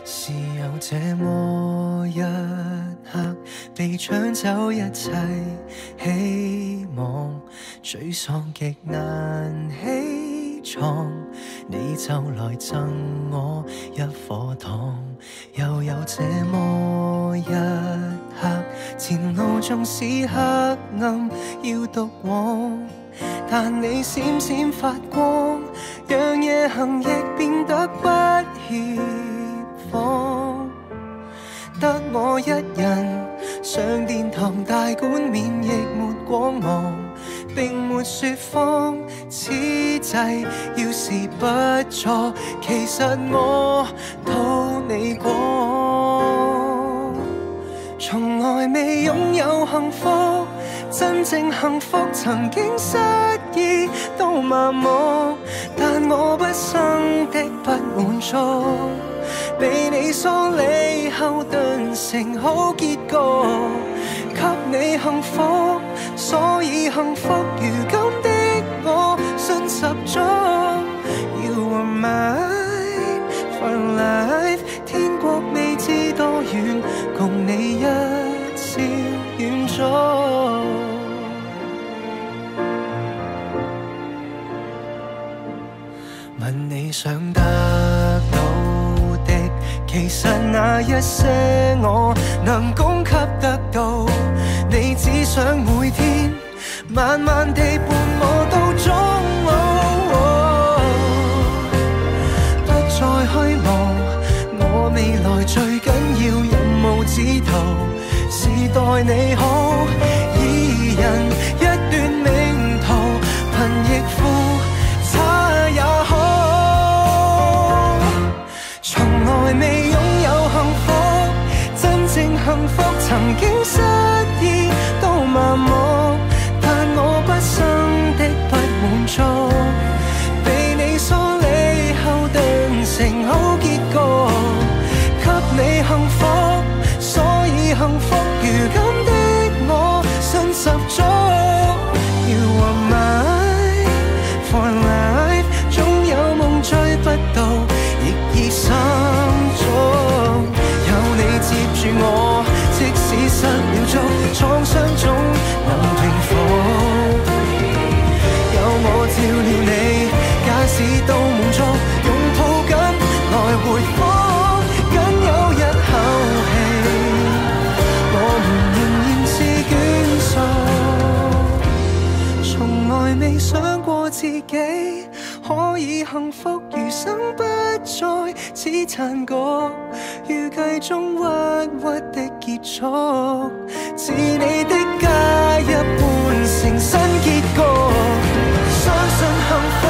是有這麼一刻，被搶走一切希望，沮喪極難起床，你就來贈我一顆糖。又有這麼一刻，前路縱使黑暗要獨往，但你閃閃發光，讓夜行亦變得不協防。得我一人上殿堂大冠冕，亦沒光芒，並沒說謊。此際要是不錯，其實我討你過。從來未擁有幸福，真正幸福曾經失意都麻木，但我畢生的不滿足，被你疏離後頓成好結局。給你幸福，所以幸福如今的我信十足。You are mine for life， 天國未知多遠，共你一朝遠足。問你想得到的，其實那一些我能供給得到。你只想每天慢慢地伴我到終老，不再虛無。我未來最緊要任務指途，是待你好，二人一段命途，貧亦富，差也好。從來未擁有幸福，真正幸福曾經失意都麻木，但我畢生的不滿足，被你疏離後頓成好結局。給你幸福，所以幸福如今的我信十足。You are mine for life， 總有夢追不到，亦已心中有你接住我，即使失了足，創傷總能平復。有我照料你，假使都滿足，擁抱緊來回復，僅有一口氣，我們仍然是眷屬。從來未想過自己可以幸福，餘生不再只殘局，預計中鬱鬱的結束，自你的加一半成新結局。相信幸福